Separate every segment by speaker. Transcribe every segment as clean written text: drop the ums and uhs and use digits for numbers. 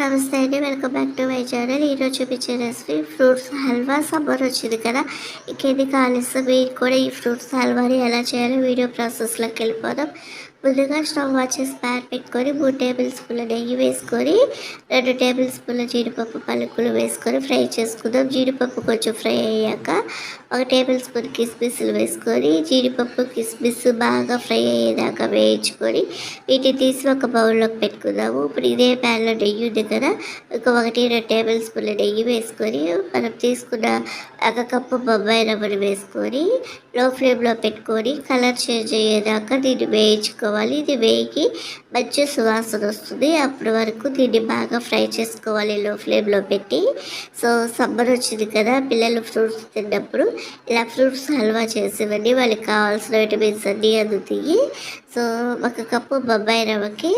Speaker 1: నమస్తే అండి. Welcome back to my channel. ఈరోజు చూపించే రెసిపీ ఫ్రూట్స్ హల్వా. సమ్మర్ వచ్చింది కదా, ఇంకేంది కాలిస్తే మీరు కూడా ఈ ఫ్రూట్స్ హల్వాని ఎలా చేయాలో వీడియో ప్రాసెస్లోకి వెళ్ళిపోదాం. ముందుగా స్టవ్ వచ్చేసి ప్యాన్ పెట్టుకొని 3 టేబుల్ స్పూన్ల నెయ్యి వేసుకొని 2 టేబుల్ స్పూన్ల జీడిపప్పు పలుకులు వేసుకొని ఫ్రై చేసుకుందాం. జీడిపప్పు కొంచెం ఫ్రై అయ్యాక 1 టేబుల్ స్పూన్ కిస్మిస్లు వేసుకొని జీడిపప్పు కిస్మిస్ బాగా ఫ్రై అయ్యేదాకా వేయించుకొని వీటిని తీసి ఒక బౌల్లోకి పెట్టుకుందాము. ఇప్పుడు ఇదే ప్యాన్లో నెయ్యి ఉంది కదా, ఒక 1-2 టేబుల్ స్పూన్ల నెయ్యి వేసుకొని మనం తీసుకున్న 1 కప్పు బొంబాయి రవ్వను వేసుకొని లో ఫ్లేమ్లో పెట్టుకొని కలర్ చేంజ్ అయ్యేదాకా దీన్ని వేయించుకోవాలి. ఇది వేగి మంచి సువాసన వస్తుంది. అప్పటి వరకు దీన్ని బాగా ఫ్రై చేసుకోవాలి లో ఫ్లేమ్లో పెట్టి. సో సమ్మర్ వచ్చింది కదా, పిల్లలు ఫ్రూట్స్ తిన్నప్పుడు ఇలా ఫ్రూట్స్ హల్వా చేసేవన్నీ వాళ్ళకి కావాల్సిన విటమిన్స్ అన్నీ అందుతాయి. సో 1 కప్పు బొంబాయి రవ్వకి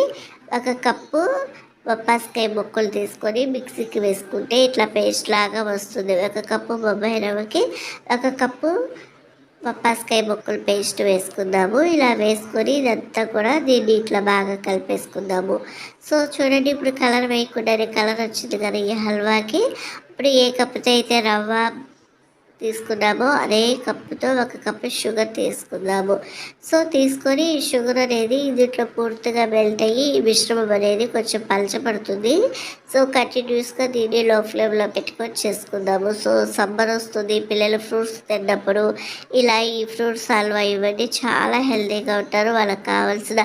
Speaker 1: 1 కప్పు బొప్పాస్కాయ ముక్కలు తీసుకొని మిక్సీకి వేసుకుంటే ఇట్లా పేస్ట్ లాగా వస్తుంది. 1 కప్పు బొంబాయి రవ్వకి 1 కప్పు బొప్పాస్కాయ ముక్కలు పేస్ట్ వేసుకుందాము. ఇలా వేసుకొని ఇదంతా కూడా దీన్ని ఇట్లా బాగా కలిపేసుకుందాము. సో చూడండి, ఇప్పుడు కలర్ వేయకుండానే కలర్ వచ్చింది కదా ఈ హల్వాకి. ఇప్పుడు ఏ కప్పుతో అయితే రవ్వ తీసుకున్నామో అదే కప్పుతో 1 కప్పు షుగర్ తీసుకుందాము. సో తీసుకొని షుగర్ అనేది దీంట్లో పూర్తిగా మెల్ట్ అయ్యి ఈ మిశ్రమం అనేది కొంచెం పలచబడుతుంది. సో కంటిన్యూస్గా దీన్ని లో ఫ్లేమ్లో పెట్టుకొని చేసుకుందాము. సో సమ్మర్ వస్తుంది, పిల్లలు ఫ్రూట్స్ తిన్నప్పుడు ఇలా ఈ ఫ్రూట్స్ హల్వా ఇవన్నీ చాలా హెల్తీగా ఉంటారు. వాళ్ళకి కావాల్సిన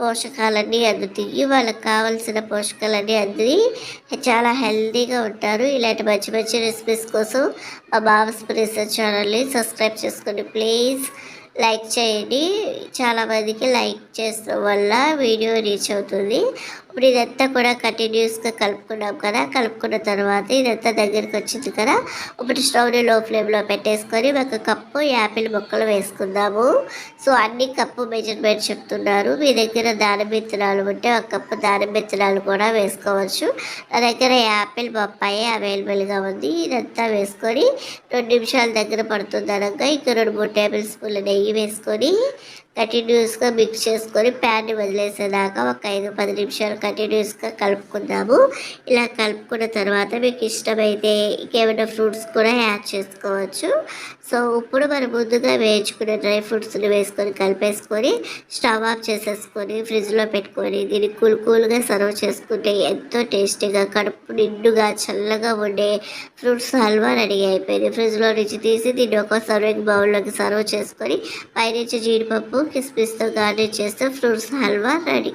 Speaker 1: పోషకాలన్నీ అందుతాయి. వాళ్ళకి కావాల్సిన పోషకాలన్నీ అంది చాలా హెల్తీగా ఉంటారు. ఇలాంటి మంచి మంచి రెసిపీస్ కోసం మా బాబాస్ రీసెర్చ్ ఛానల్ని సబ్స్క్రైబ్ చేసుకోండి ప్లీజ్. లైక్ చేయండి, చాలామందికి లైక్ చేసడం వల్ల వీడియో రీచ్ అవుతుంది. ఇప్పుడు ఇదంతా కూడా కంటిన్యూస్గా కలుపుకున్నాం కదా, కలుపుకున్న తర్వాత ఇదంతా దగ్గరికి వచ్చింది కదా, ఇప్పుడు స్టవ్ని లో ఫ్లేమ్లో పెట్టేసుకొని 1 కప్పు యాపిల్ ముక్కలు వేసుకుందాము. సో అన్ని కప్పు మెజర్మెంట్ చెప్తున్నారు. మీ దగ్గర దానిమ్మ విత్తనాలు ఉంటే 1 కప్పు దానిమ్మ విత్తనాలు కూడా వేసుకోవచ్చు. నా దగ్గర యాపిల్ బొప్పాయి అవైలబుల్గా ఉంది. ఇదంతా వేసుకొని 2 నిమిషాల దగ్గర పడుతుంది అనగా ఇంకా 2-3 టేబుల్ స్పూన్ల నెయ్యి వేసుకొని కంటిన్యూస్గా మిక్స్ చేసుకొని ప్యాన్ని వదిలేసేదాకా ఒక 5-10 నిమిషాలు కంటిన్యూస్గా కలుపుకుందాము. ఇలా కలుపుకున్న తర్వాత మీకు ఇష్టమైతే ఇంకేమైనా ఫ్రూట్స్ కూడా యాడ్ చేసుకోవచ్చు. సో ఇప్పుడు మనం ముందుగా వేయించుకునే డ్రై ఫ్రూట్స్ని వేసుకొని కలిపేసుకొని స్టవ్ ఆఫ్ చేసేసుకొని ఫ్రిడ్జ్లో పెట్టుకొని దీన్ని కూల్గా సర్వ్ చేసుకుంటే ఎంతో టేస్టీగా కడుపు నిండుగా చల్లగా ఉండే ఫ్రూట్స్ హల్వా రెడీ అయిపోయింది. ఫ్రిడ్జ్లో నుంచి తీసి దీన్ని ఒక సర్వింగ్ బౌల్లోకి సర్వ్ చేసుకొని పైనుంచి జీడిపప్పు కిస్మిస్తో గార్నిష్ చేస్తే ఫ్రూట్స్ హల్వా రెడీ.